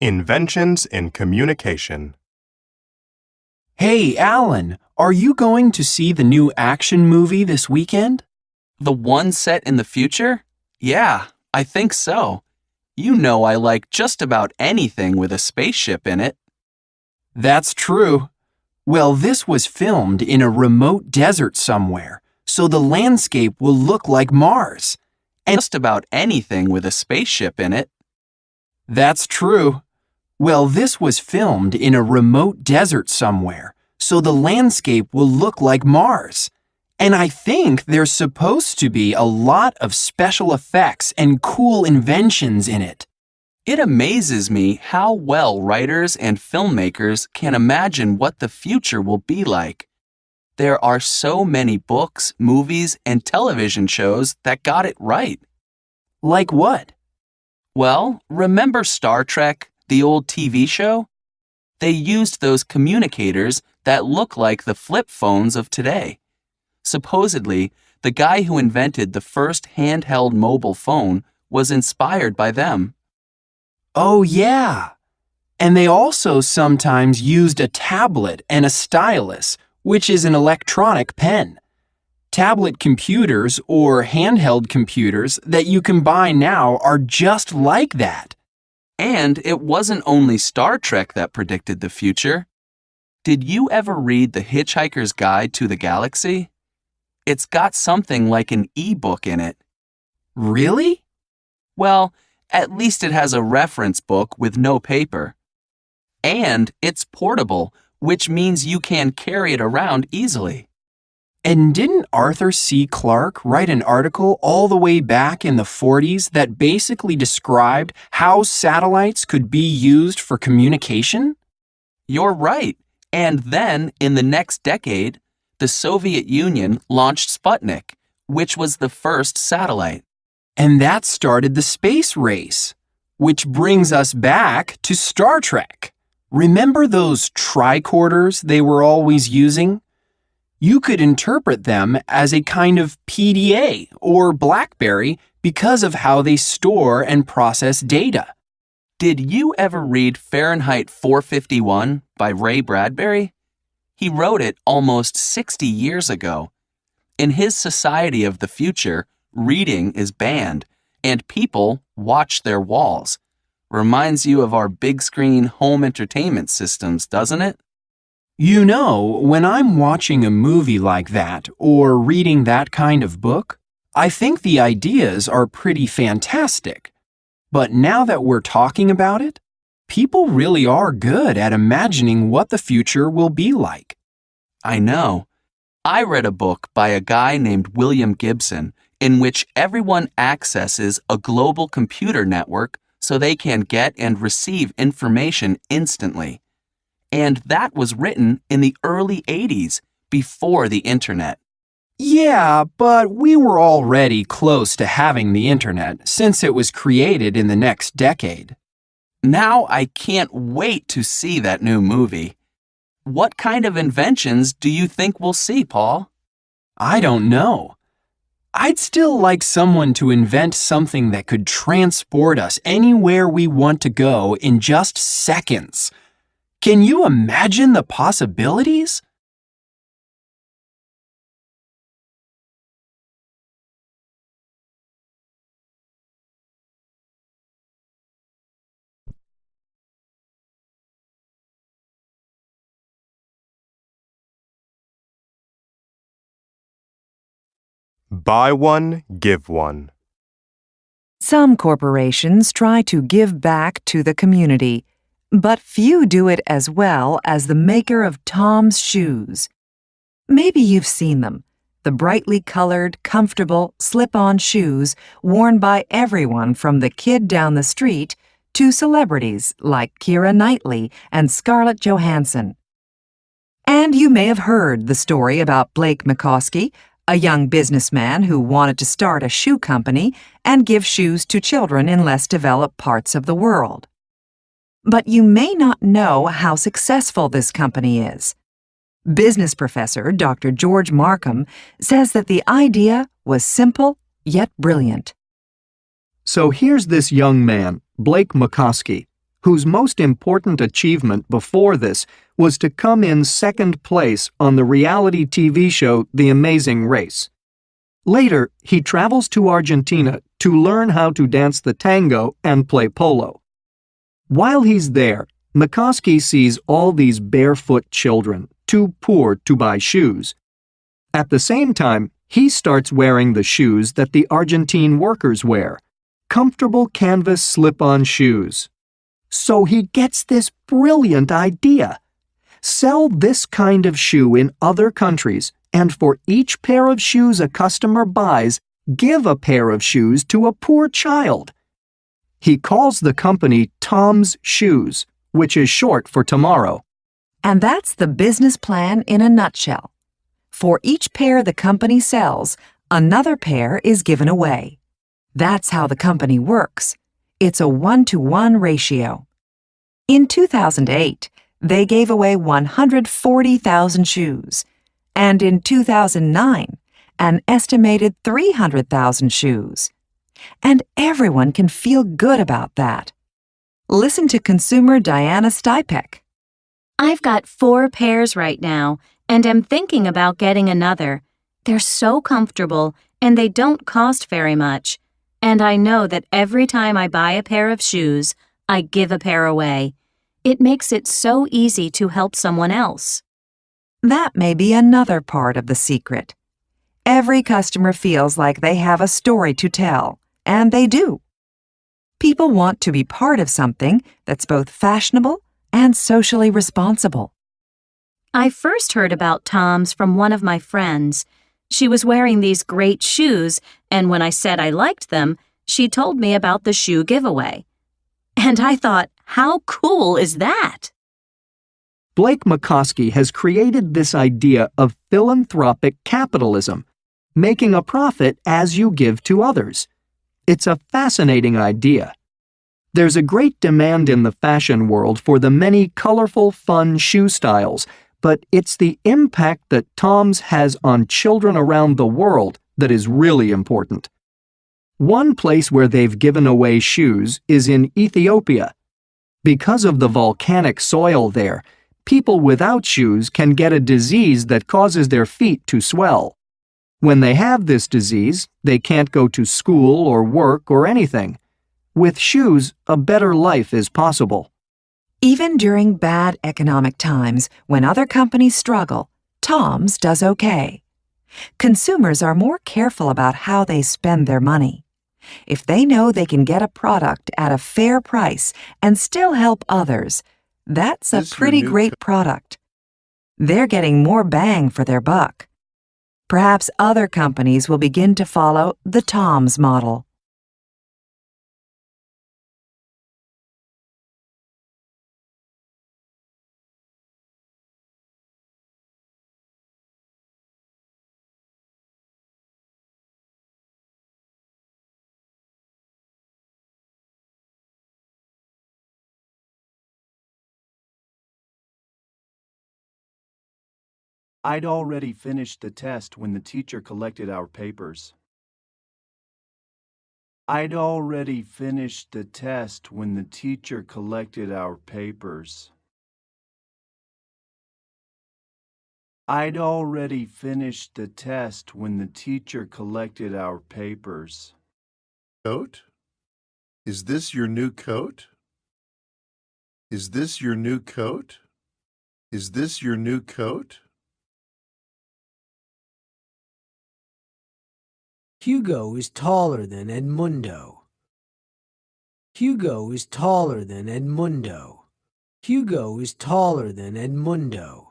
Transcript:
Inventions in Communication. Hey, Alan, are you going to see the new action movie this weekend? The one set in the future? Yeah, I think so. You know I like just about anything with a spaceship in it. That's true. Well, this was filmed in a remote desert somewhere, so the landscape will look like Mars. And just about anything with a spaceship in it. That's true. Well, this was filmed in a remote desert somewhere, so the landscape will look like Mars. And I think there's supposed to be a lot of special effects and cool inventions in it. It amazes me how well writers and filmmakers can imagine what the future will be like. There are so many books, movies, and television shows that got it right. Like what? Well, remember Star Trek, the old TV show? They used those communicators that look like the flip phones of today. Supposedly, the guy who invented the first handheld mobile phone was inspired by them. Oh, yeah. And they also sometimes used a tablet and a stylus, which is an electronic pen. Tablet computers or handheld computers that you can buy now are just like that. And it wasn't only Star Trek that predicted the future. Did you ever read The Hitchhiker's Guide to the Galaxy? It's got something like an e-book in it. Really? Well, at least it has a reference book with no paper. And it's portable, which means you can carry it around easily. And didn't Arthur C. Clarke write an article all the way back in the 40s that basically described how satellites could be used for communication? You're right. And then, in the next decade, the Soviet Union launched Sputnik, which was the first satellite. And that started the space race, which brings us back to Star Trek. Remember those tricorders they were always using? You could interpret them as a kind of PDA or BlackBerry because of how they store and process data. Did you ever read Fahrenheit 451 by Ray Bradbury? He wrote it almost 60 years ago. In his society of the future, reading is banned, and people watch their walls. Reminds you of our big screen home entertainment systems, doesn't it? You know, when I'm watching a movie like that or reading that kind of book, I think the ideas are pretty fantastic. But now that we're talking about it, people really are good at imagining what the future will be like. I know. I read a book by a guy named William Gibson in which everyone accesses a global computer network so they can get and receive information instantly. And that was written in the early 80s, before the internet. Yeah, but we were already close to having the internet since it was created in the next decade. Now I can't wait to see that new movie. What kind of inventions do you think we'll see, Paul? I don't know. I'd still like someone to invent something that could transport us anywhere we want to go in just seconds. Can you imagine the possibilities? Buy one, give one. Some corporations try to give back to the community, but few do it as well as the maker of Tom's shoes. Maybe you've seen them, the brightly colored, comfortable, slip-on shoes worn by everyone from the kid down the street to celebrities like Keira Knightley and Scarlett Johansson. And you may have heard the story about Blake McCoskey, a young businessman who wanted to start a shoe company and give shoes to children in less developed parts of the world. But you may not know how successful this company is. Business professor Dr. George Markham says that the idea was simple yet brilliant. So here's this young man, Blake McCoskey, whose most important achievement before this was to come in second place on the reality TV show The Amazing Race. Later, he travels to Argentina to learn how to dance the tango and play polo. While he's there, McCoskey sees all these barefoot children, too poor to buy shoes. At the same time, he starts wearing the shoes that the Argentine workers wear, comfortable canvas slip-on shoes. So he gets this brilliant idea. Sell this kind of shoe in other countries, and for each pair of shoes a customer buys, give a pair of shoes to a poor child. He calls the company Tom's Shoes, which is short for tomorrow. And that's the business plan in a nutshell. For each pair the company sells, another pair is given away. That's how the company works. It's a 1-to-1 ratio. In 2008, they gave away 140,000 shoes, and in 2009, an estimated 300,000 shoes. And everyone can feel good about that. Listen to consumer Diana Stipek. I've got 4 pairs right now, and am thinking about getting another. They're so comfortable, and they don't cost very much. And I know that every time I buy a pair of shoes, I give a pair away. It makes it so easy to help someone else. That may be another part of the secret. Every customer feels like they have a story to tell, and they do. People want to be part of something that's both fashionable and socially responsible. I first heard about Tom's from one of my friends. She was wearing these great shoes, and when I said I liked them, she told me about the shoe giveaway. And I thought, how cool is that? Blake McCoskey has created this idea of philanthropic capitalism, making a profit as you give to others. It's a fascinating idea. There's a great demand in the fashion world for the many colorful, fun shoe styles, but it's the impact that Tom's has on children around the world that is really important. One place where they've given away shoes is in Ethiopia. Because of the volcanic soil there, people without shoes can get a disease that causes their feet to swell. When they have this disease, they can't go to school or work or anything. With shoes, a better life is possible. Even during bad economic times, when other companies struggle, Tom's does okay. Consumers are more careful about how they spend their money. If they know they can get a product at a fair price and still help others, that's a pretty great product. They're getting more bang for their buck. Perhaps other companies will begin to follow the Tom's model. I'd already finished the test when the teacher collected our papers. I'd already finished the test when the teacher collected our papers. I'd already finished the test when the teacher collected our papers. Coat? Is this your new coat? Is this your new coat? Is this your new coat? Hugo is taller than Edmundo. Hugo is taller than Edmundo. Hugo is taller than Edmundo.